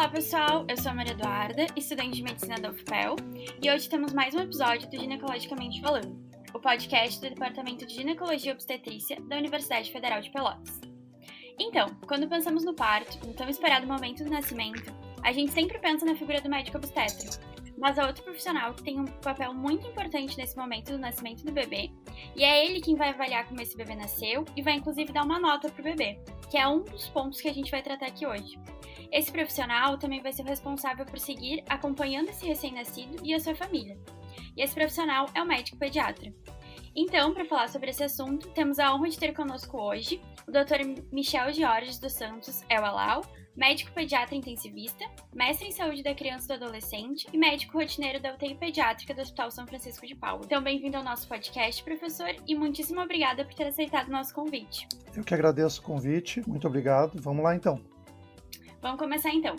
Olá pessoal, eu sou a Maria Eduarda, estudante de Medicina da UFPEL, e hoje temos mais um episódio do Ginecologicamente Falando, o podcast do Departamento de Ginecologia e Obstetrícia da Universidade Federal de Pelotas. Então, quando pensamos no parto, no tão esperado momento do nascimento, a gente sempre pensa na figura do médico obstetra, mas há outro profissional que tem um papel muito importante nesse momento do nascimento do bebê, e é ele quem vai avaliar como esse bebê nasceu e vai inclusive dar uma nota pro bebê, que é um dos pontos que a gente vai tratar aqui hoje. Esse profissional também vai ser o responsável por seguir acompanhando esse recém-nascido e a sua família. E esse profissional é o médico pediatra. Então, para falar sobre esse assunto, temos a honra de ter conosco hoje o Dr. Michel Georges dos Santos Ewalau, médico pediatra intensivista, mestre em saúde da criança e do adolescente e médico rotineiro da UTI pediátrica do Hospital São Francisco de Paula. Então, bem-vindo ao nosso podcast, professor, e muitíssimo obrigada por ter aceitado o nosso convite. Eu que agradeço o convite, muito obrigado. Vamos lá então. Vamos começar então.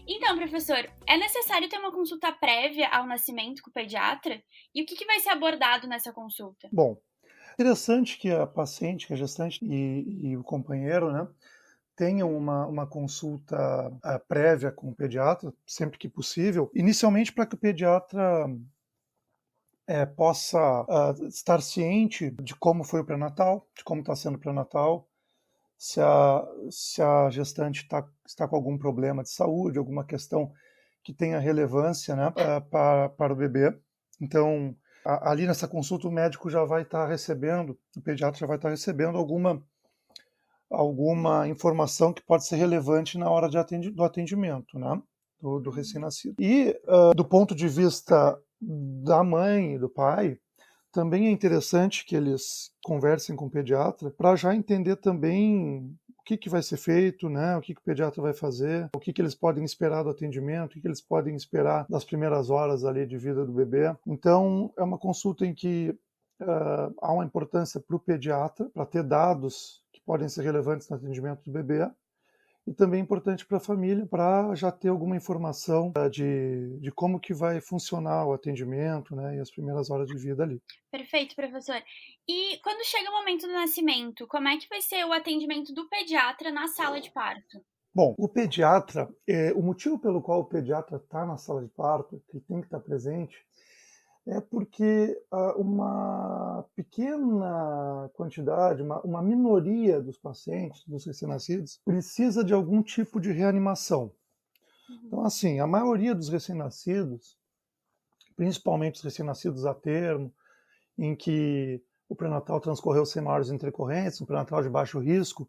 Então, professor, é necessário ter uma consulta prévia ao nascimento com o pediatra? E o que vai ser abordado nessa consulta? Bom, interessante que a paciente, que a gestante e o companheiro, né, tenham uma consulta prévia com o pediatra, sempre que possível, inicialmente para que o pediatra possa estar ciente de como foi o pré-natal, de como está sendo o pré-natal, se a gestante está com algum problema de saúde, alguma questão que tenha relevância, né, para o bebê. Então, ali nessa consulta, o médico já vai estar recebendo, o pediatra já vai estar recebendo alguma informação que pode ser relevante na hora do atendimento, né, do recém-nascido. E, do ponto de vista da mãe e do pai, também é interessante que eles conversem com o pediatra para já entender também o que vai ser feito, né? O que o pediatra vai fazer, o que eles podem esperar do atendimento, o que eles podem esperar das primeiras horas ali de vida do bebê. Então, é uma consulta em que há uma importância para o pediatra, para ter dados que podem ser relevantes no atendimento do bebê, e também é importante para a família, para já ter alguma informação de como que vai funcionar o atendimento, né, e as primeiras horas de vida ali. Perfeito, professor. E quando chega o momento do nascimento, como é que vai ser o atendimento do pediatra na sala de parto? Bom, o pediatra, o motivo pelo qual o pediatra está na sala de parto, que tem que estar presente, é porque uma pequena quantidade, uma minoria dos pacientes, dos recém-nascidos, precisa de algum tipo de reanimação. Então, assim, a maioria dos recém-nascidos, principalmente os recém-nascidos a termo, em que o pré-natal transcorreu sem maiores intercorrências, um pré-natal de baixo risco,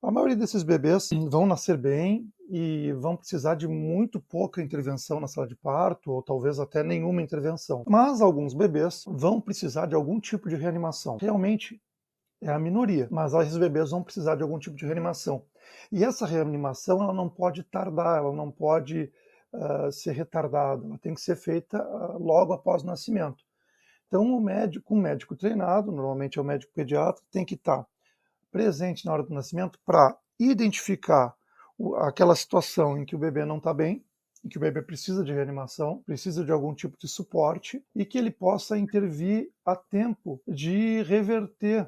a maioria desses bebês vão nascer bem e vão precisar de muito pouca intervenção na sala de parto, ou talvez até nenhuma intervenção. Mas alguns bebês vão precisar de algum tipo de reanimação. Realmente é a minoria, mas esses bebês vão precisar de algum tipo de reanimação. E essa reanimação ela não pode tardar, ela não pode ser retardada, ela tem que ser feita logo após o nascimento. Então um médico treinado, normalmente é o médico pediatra, tem que estar presente na hora do nascimento para identificar aquela situação em que o bebê não está bem, em que o bebê precisa de reanimação, precisa de algum tipo de suporte e que ele possa intervir a tempo de reverter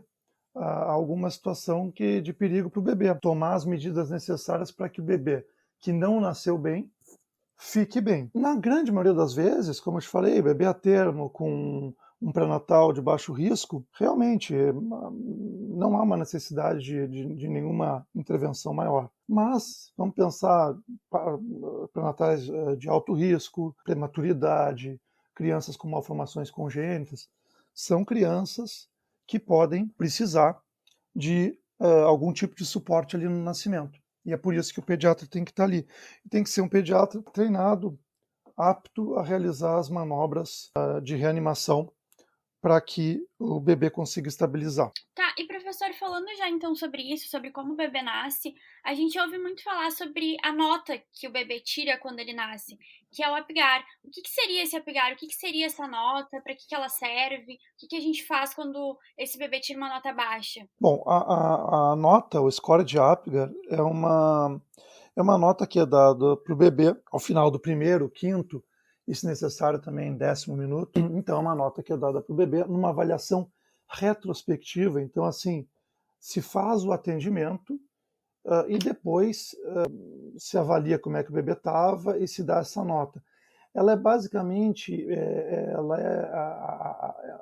alguma situação de perigo para o bebê. Tomar as medidas necessárias para que o bebê que não nasceu bem fique bem. Na grande maioria das vezes, como eu te falei, bebê a termo com um pré-natal de baixo risco, realmente não há uma necessidade de nenhuma intervenção maior. Mas vamos pensar pré-natais de alto risco, prematuridade, crianças com malformações congênitas, são crianças que podem precisar de algum tipo de suporte ali no nascimento. E é por isso que o pediatra tem que estar ali. Tem que ser um pediatra treinado, apto a realizar as manobras de reanimação para que o bebê consiga estabilizar. Tá, e professor, falando já então sobre isso, sobre como o bebê nasce, a gente ouve muito falar sobre a nota que o bebê tira quando ele nasce, que é o APGAR. O que seria esse APGAR? O que seria essa nota? Para que ela serve? O que a gente faz quando esse bebê tira uma nota baixa? Bom, a nota, o score de APGAR, é uma nota que é dada para o bebê ao final do primeiro, quinto, e se necessário também 10º minuto. Então é uma nota que é dada para o bebê numa avaliação retrospectiva. Então, assim, se faz o atendimento e depois se avalia como é que o bebê estava e se dá essa nota. Ela é basicamente ela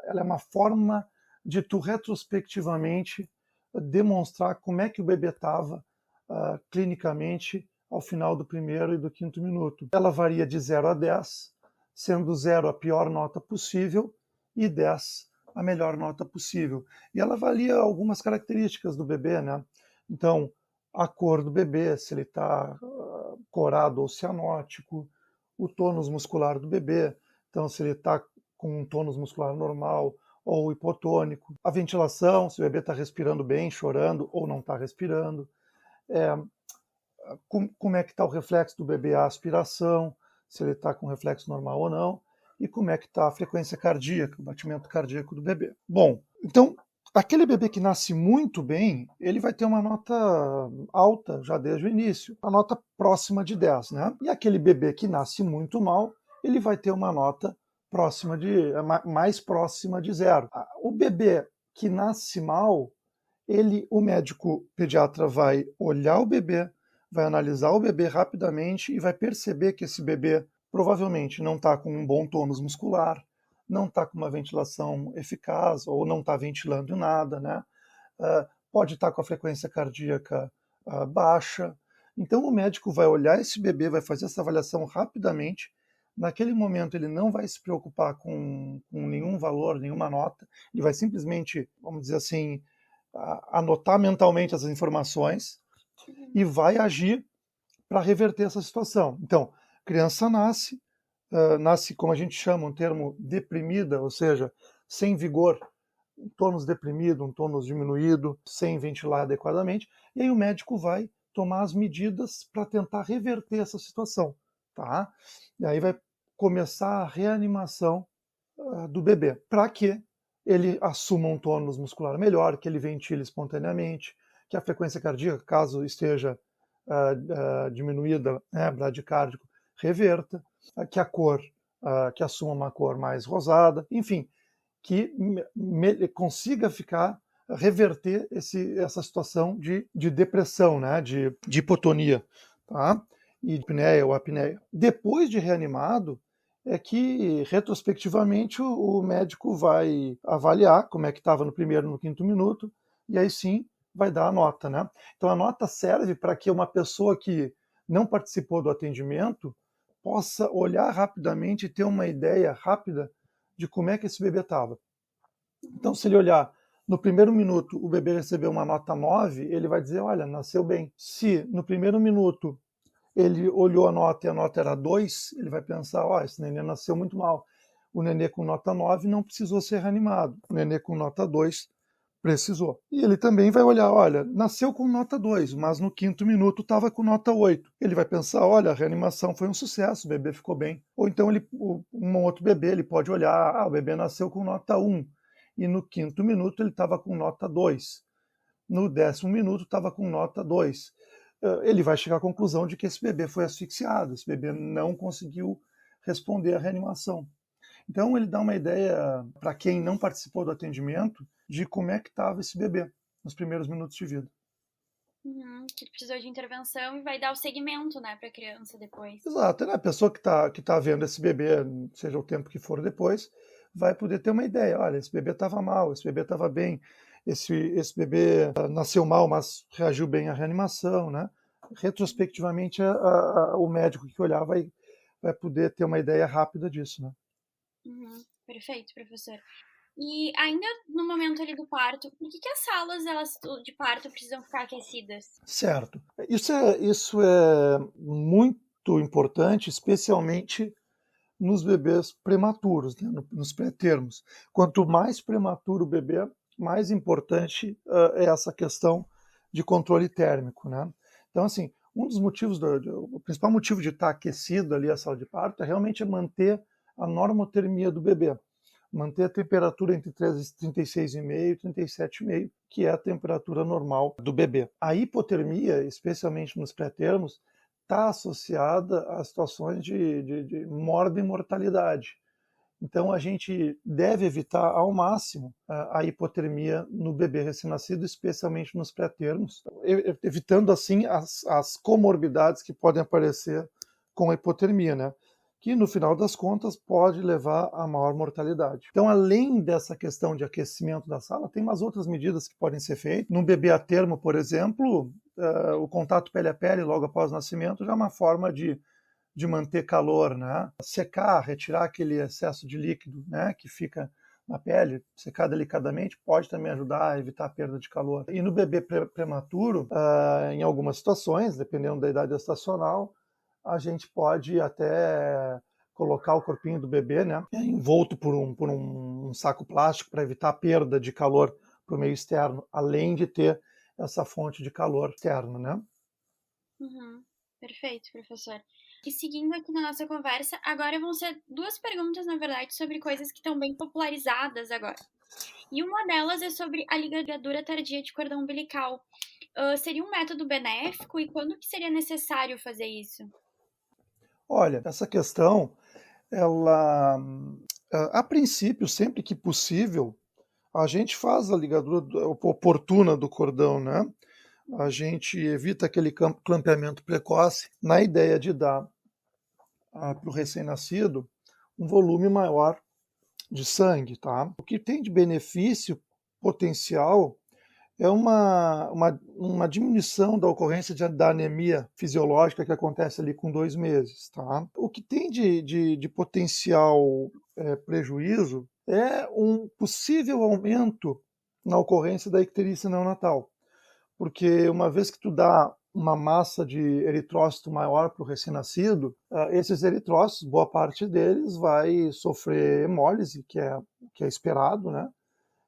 é uma forma de tu retrospectivamente demonstrar como é que o bebê estava clinicamente ao final do primeiro e do quinto minuto. Ela varia de 0 a 10, sendo 0 a pior nota possível e 10 a melhor nota possível. E ela avalia algumas características do bebê, né? Então, a cor do bebê, se ele está corado ou cianótico, o tônus muscular do bebê, então se ele está com um tônus muscular normal ou hipotônico, a ventilação, se o bebê está respirando bem, chorando ou não está respirando, como é que está o reflexo do bebê à aspiração, se ele está com reflexo normal ou não, e como é que está a frequência cardíaca, o batimento cardíaco do bebê. Bom, então, aquele bebê que nasce muito bem, ele vai ter uma nota alta já desde o início, a nota próxima de 10, né? E aquele bebê que nasce muito mal, ele vai ter uma nota mais próxima de 0. O bebê que nasce mal, o médico pediatra vai olhar o bebê, vai analisar o bebê rapidamente e vai perceber que esse bebê provavelmente não está com um bom tônus muscular, não está com uma ventilação eficaz ou não está ventilando nada, né? Pode estar com a frequência cardíaca baixa. Então o médico vai olhar esse bebê, vai fazer essa avaliação rapidamente. Naquele momento ele não vai se preocupar com nenhum valor, nenhuma nota, ele vai simplesmente, vamos dizer assim, anotar mentalmente essas informações e vai agir para reverter essa situação. Então, criança nasce, como a gente chama, um termo deprimida, ou seja, sem vigor, um tônus deprimido, um tônus diminuído, sem ventilar adequadamente, e aí o médico vai tomar as medidas para tentar reverter essa situação, tá? E aí vai começar a reanimação do bebê, para que ele assuma um tônus muscular melhor, que ele ventile espontaneamente, que a frequência cardíaca, caso esteja diminuída, né, bradicárdico, reverta, que a cor, que assuma uma cor mais rosada, enfim, que consiga reverter essa situação de depressão, né, de hipotonia, tá? E apneia ou apneia. Depois de reanimado, é que retrospectivamente o médico vai avaliar como é que estava no primeiro e no quinto minuto, e aí sim vai dar a nota, né? Então a nota serve para que uma pessoa que não participou do atendimento possa olhar rapidamente e ter uma ideia rápida de como é que esse bebê estava. Então, se ele olhar no primeiro minuto o bebê recebeu uma nota 9, ele vai dizer, olha, nasceu bem. Se no primeiro minuto ele olhou a nota e a nota era 2, ele vai pensar, ó, esse nenê nasceu muito mal. O nenê com nota 9 não precisou ser reanimado. O nenê com nota 2 precisou. E ele também vai olhar, olha, nasceu com nota 2, mas no quinto minuto estava com nota 8. Ele vai pensar, olha, a reanimação foi um sucesso, o bebê ficou bem. Ou então um outro bebê, ele pode olhar, o bebê nasceu com nota 1, e no quinto minuto ele estava com nota 2. No 10º minuto estava com nota 2. Ele vai chegar à conclusão de que esse bebê foi asfixiado, esse bebê não conseguiu responder à reanimação. Então ele dá uma ideia para quem não participou do atendimento de como é que estava esse bebê nos primeiros minutos de vida. Que precisou de intervenção e vai dar o segmento, né, para a criança depois. Exato, né? A pessoa que tá vendo esse bebê, seja o tempo que for depois, vai poder ter uma ideia. Olha, esse bebê estava mal, esse bebê estava bem, esse bebê nasceu mal, mas reagiu bem à reanimação, né? Retrospectivamente, o médico que olhar vai poder ter uma ideia rápida disso, né? Perfeito, professor. E ainda no momento ali do parto, por que as salas de parto precisam ficar aquecidas? Certo. Isso é muito importante, especialmente nos bebês prematuros, né, nos pré-termos. Quanto mais prematuro o bebê, mais importante é essa questão de controle térmico, né? Então, assim, um dos motivos, o principal motivo de estar aquecido ali a sala de parto é realmente manter a normotermia do bebê, manter a temperatura entre 36,5 e 37,5, que é a temperatura normal do bebê. A hipotermia, especialmente nos pré-termos, está associada a situações de morte e mortalidade. Então, a gente deve evitar ao máximo a hipotermia no bebê recém-nascido, especialmente nos pré-termos, evitando assim as comorbidades que podem aparecer com a hipotermia, né? Que no final das contas pode levar a maior mortalidade. Então, além dessa questão de aquecimento da sala, tem umas outras medidas que podem ser feitas. Num bebê a termo, por exemplo, o contato pele a pele logo após o nascimento já é uma forma de manter calor, né? Secar, retirar aquele excesso de líquido, né, que fica na pele, secar delicadamente, pode também ajudar a evitar a perda de calor. E no bebê prematuro, em algumas situações, dependendo da idade gestacional, a gente pode até colocar o corpinho do bebê, né, envolto por um saco plástico para evitar a perda de calor para o meio externo, além de ter essa fonte de calor externo, né? Uhum. Perfeito, professor. E seguindo aqui na nossa conversa, agora vão ser duas perguntas, na verdade, sobre coisas que estão bem popularizadas agora. E uma delas é sobre a ligadura tardia de cordão umbilical. Seria um método benéfico e quando que seria necessário fazer isso? Olha, essa questão, ela, a princípio, sempre que possível, a gente faz a ligadura oportuna do cordão, né? A gente evita aquele clampeamento precoce, na ideia de dar para o recém-nascido um volume maior de sangue, tá? O que tem de benefício potencial é uma diminuição da ocorrência da anemia fisiológica que acontece ali com 2 meses, tá? O que tem de potencial prejuízo é um possível aumento na ocorrência da icterícia neonatal, porque uma vez que tu dá uma massa de eritrócito maior para o recém-nascido, esses eritrócitos, boa parte deles vai sofrer hemólise, que é esperado, né?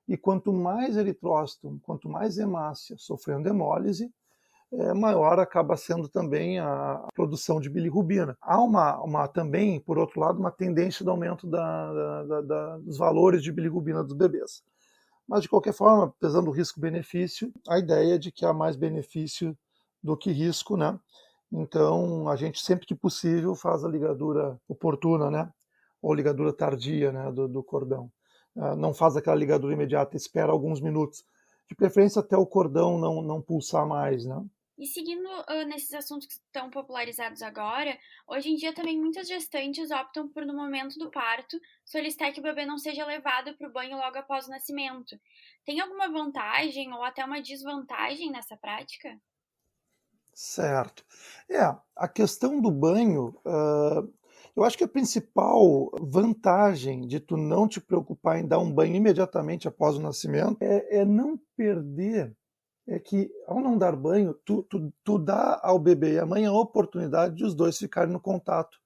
E quanto mais eritrócito, quanto mais hemácia sofrendo hemólise, maior acaba sendo também a produção de bilirrubina. Há também, por outro lado, uma tendência de aumento dos valores de bilirrubina dos bebês. Mas, de qualquer forma, pesando o risco-benefício, a ideia é de que há mais benefício do que risco, né? Então, a gente, sempre que possível, faz a ligadura oportuna, né? Ou ligadura tardia, né? do cordão. Não faz aquela ligadura imediata, espera alguns minutos. De preferência até o cordão não pulsar mais, né? E seguindo nesses assuntos que estão popularizados agora, hoje em dia também muitas gestantes optam por, no momento do parto, solicitar que o bebê não seja levado para o banho logo após o nascimento. Tem alguma vantagem ou até uma desvantagem nessa prática? Certo. A questão do banho, eu acho que a principal vantagem de tu não te preocupar em dar um banho imediatamente após o nascimento é não perder, é que ao não dar banho, tu dá ao bebê e à mãe a oportunidade de os dois ficarem no contato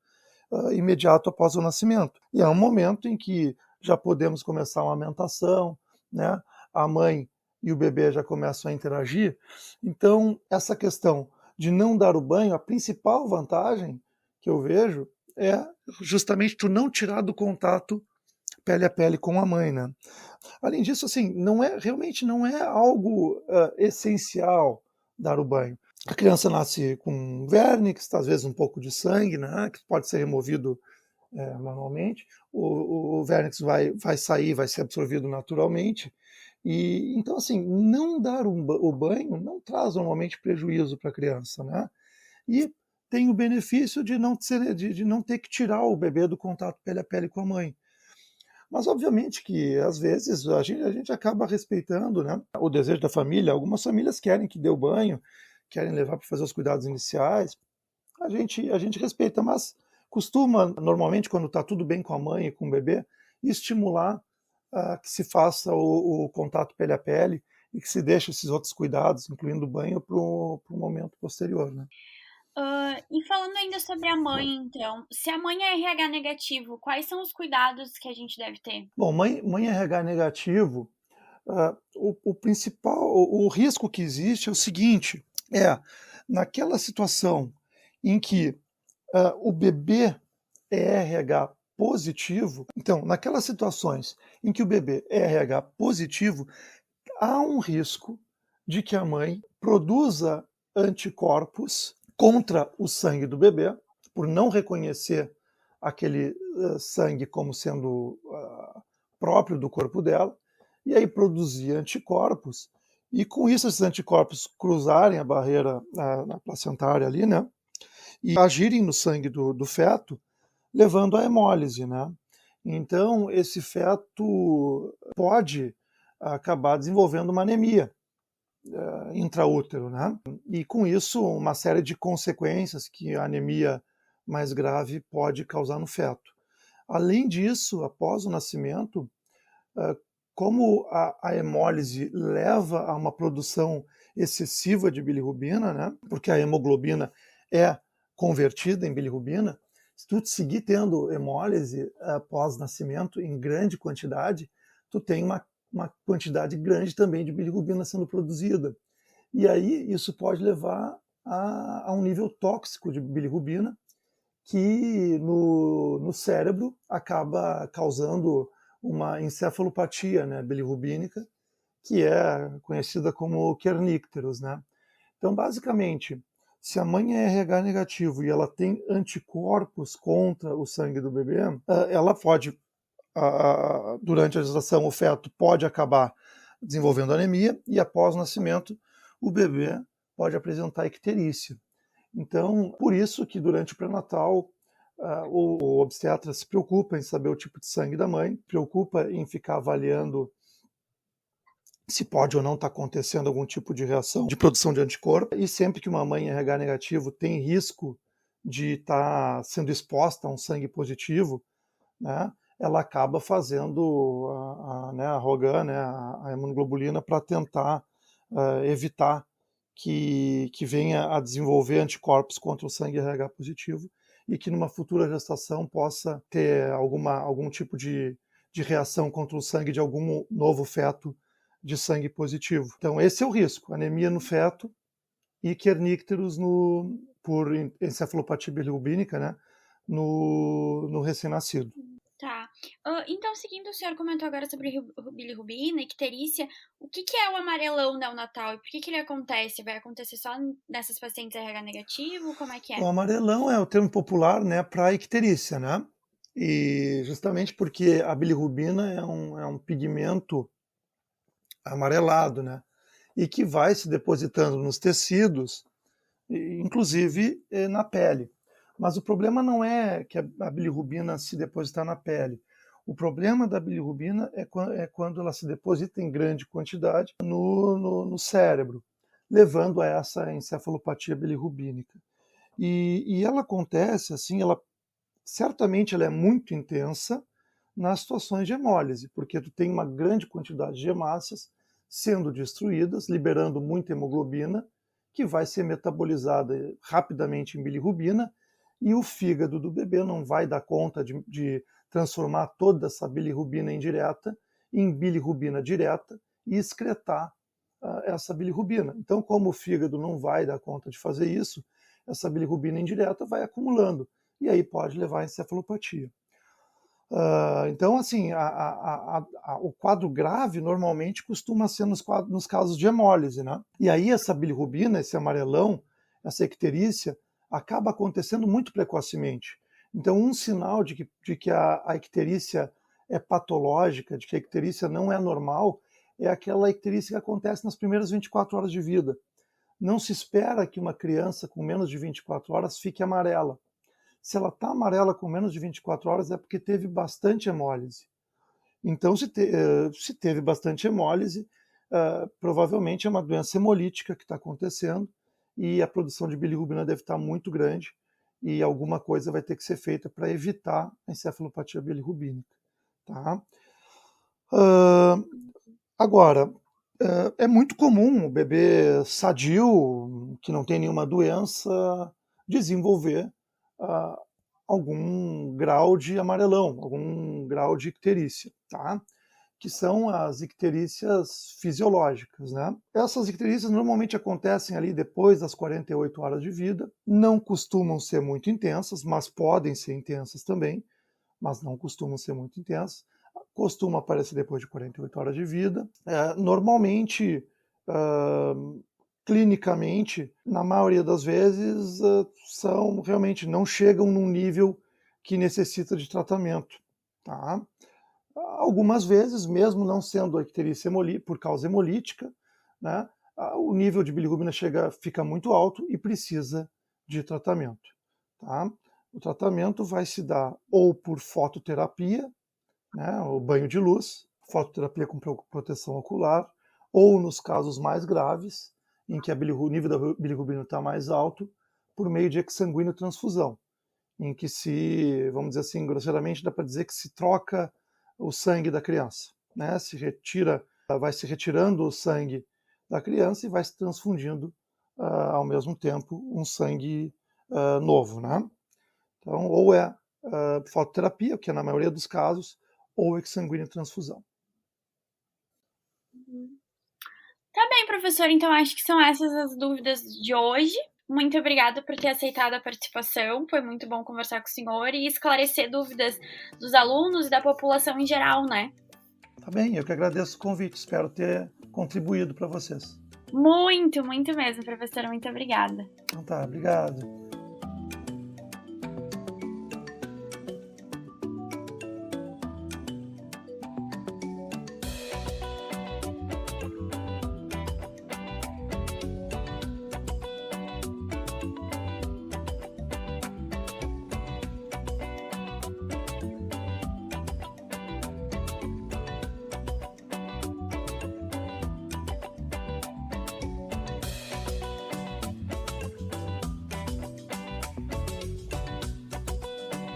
imediato após o nascimento. E é um momento em que já podemos começar uma amamentação, né? A mãe e o bebê já começam a interagir. Então, essa questão de não dar o banho, a principal vantagem que eu vejo é justamente tu não tirar do contato pele a pele com a mãe, né? Além disso, assim, realmente não é algo essencial dar o banho. A criança nasce com vernix, às vezes um pouco de sangue, né, que pode ser removido manualmente. O vernix vai sair, vai ser absorvido naturalmente. E então, assim, não dar o banho não traz normalmente prejuízo para a criança, né? E tem o benefício de não ter que tirar o bebê do contato pele a pele com a mãe. Mas, obviamente, que às vezes a gente acaba respeitando, né, o desejo da família. Algumas famílias querem que dê o banho, querem levar para fazer os cuidados iniciais. A gente respeita, mas costuma, normalmente, quando está tudo bem com a mãe e com o bebê, estimular que se faça o contato pele a pele e que se deixe esses outros cuidados, incluindo o banho, para o momento posterior, né? E falando ainda sobre a mãe, então, se a mãe é RH negativo, quais são os cuidados que a gente deve ter? Bom, mãe RH negativo, o principal, o risco que existe é o seguinte, naquela situação em que o bebê é RH positivo, então, naquelas situações em que o bebê é RH positivo, há um risco de que a mãe produza anticorpos contra o sangue do bebê, por não reconhecer aquele sangue como sendo próprio do corpo dela, e aí produzir anticorpos, e com isso esses anticorpos cruzarem a barreira na placentária ali, né, e agirem no sangue do feto, levando à hemólise, né. Então, esse feto pode acabar desenvolvendo uma anemia intraútero, né? E com isso, uma série de consequências que a anemia mais grave pode causar no feto. Além disso, após o nascimento, como a hemólise leva a uma produção excessiva de bilirrubina, né? Porque a hemoglobina é convertida em bilirrubina, se tu seguir tendo hemólise após nascimento em grande quantidade, tu tem uma quantidade grande também de bilirrubina sendo produzida. E aí isso pode levar a um nível tóxico de bilirrubina que no cérebro acaba causando uma encefalopatia, né, bilirrubínica, que é conhecida como kernícteros, né? Então, basicamente, se a mãe é RH negativo e ela tem anticorpos contra o sangue do bebê, ela pode, durante a gestação, o feto pode acabar desenvolvendo anemia e após o nascimento, o bebê pode apresentar icterícia. Então, por isso que durante o pré-natal, o obstetra se preocupa em saber o tipo de sangue da mãe, preocupa em ficar avaliando se pode ou não estar acontecendo algum tipo de reação de produção de anticorpo. E sempre que uma mãe RH negativo tem risco de estar sendo exposta a um sangue positivo, né, ela acaba fazendo a RhoGAM, né, a imunoglobulina, para tentar evitar que venha a desenvolver anticorpos contra o sangue RH positivo e que numa futura gestação possa ter algum tipo de reação contra o sangue de algum novo feto de sangue positivo. Então esse é o risco, anemia no feto e kernícteros por encefalopatia bilirrubínica, né, no recém-nascido. Tá. Então, seguindo, o senhor comentou agora sobre bilirrubina, icterícia. O que é o amarelão neonatal e por que ele acontece? Vai acontecer só nessas pacientes RH negativo? Como é que é? O amarelão é o termo popular, né, para icterícia, né? E justamente porque a bilirrubina é um pigmento amarelado, né? E que vai se depositando nos tecidos, inclusive na pele. Mas o problema não é que a bilirrubina se depositar na pele. O problema da bilirrubina é quando ela se deposita em grande quantidade no cérebro, levando a essa encefalopatia bilirrubínica. E ela acontece assim, certamente ela é muito intensa nas situações de hemólise, porque tu tem uma grande quantidade de hemácias sendo destruídas, liberando muita hemoglobina, que vai ser metabolizada rapidamente em bilirrubina, e o fígado do bebê não vai dar conta de transformar toda essa bilirrubina indireta em bilirrubina direta e excretar essa bilirrubina. Então, como o fígado não vai dar conta de fazer isso, essa bilirrubina indireta vai acumulando, e aí pode levar a encefalopatia. Então, assim, o quadro grave normalmente costuma ser nos casos de hemólise, né? E aí essa bilirrubina, esse amarelão, essa icterícia, acaba acontecendo muito precocemente. Então, um sinal de que a icterícia é patológica, de que a icterícia não é normal, é aquela icterícia que acontece nas primeiras 24 horas de vida. Não se espera que uma criança com menos de 24 horas fique amarela. Se ela está amarela com menos de 24 horas é porque teve bastante hemólise. Então, se teve bastante hemólise, provavelmente é uma doença hemolítica que está acontecendo e a produção de bilirrubina deve estar muito grande e alguma coisa vai ter que ser feita para evitar a encefalopatia bilirrubínica. Tá? Agora, é muito comum o bebê sadio, que não tem nenhuma doença, desenvolver algum grau de amarelão, algum grau de icterícia, tá? Que são as icterícias fisiológicas, né? Essas icterícias normalmente acontecem ali depois das 48 horas de vida, não costumam ser muito intensas, mas podem ser intensas também, mas não costumam ser muito intensas. Costuma aparecer depois de 48 horas de vida. Normalmente, clinicamente, na maioria das vezes, realmente não chegam num nível que necessita de tratamento. Tá? Algumas vezes, mesmo não sendo a icterícia por causa hemolítica, né, o nível de bilirrubina fica muito alto e precisa de tratamento. Tá? O tratamento vai se dar ou por fototerapia, né, o banho de luz, fototerapia com proteção ocular, ou nos casos mais graves, em que o nível da bilirrubina está mais alto, por meio de exsanguínotransfusão, em que vamos dizer assim, grosseiramente, dá para dizer que se troca o sangue da criança, né? Vai se retirando o sangue da criança e vai se transfundindo ao mesmo tempo um sangue novo, né? Então, ou é fototerapia, que é na maioria dos casos, ou exsanguínotransfusão. Tá bem, professor, então acho que são essas as dúvidas de hoje. Muito obrigada por ter aceitado a participação, foi muito bom conversar com o senhor e esclarecer dúvidas dos alunos e da população em geral, né? Tá bem, eu que agradeço o convite, espero ter contribuído para vocês. Muito, muito mesmo, professora, muito obrigada. Então tá, obrigado.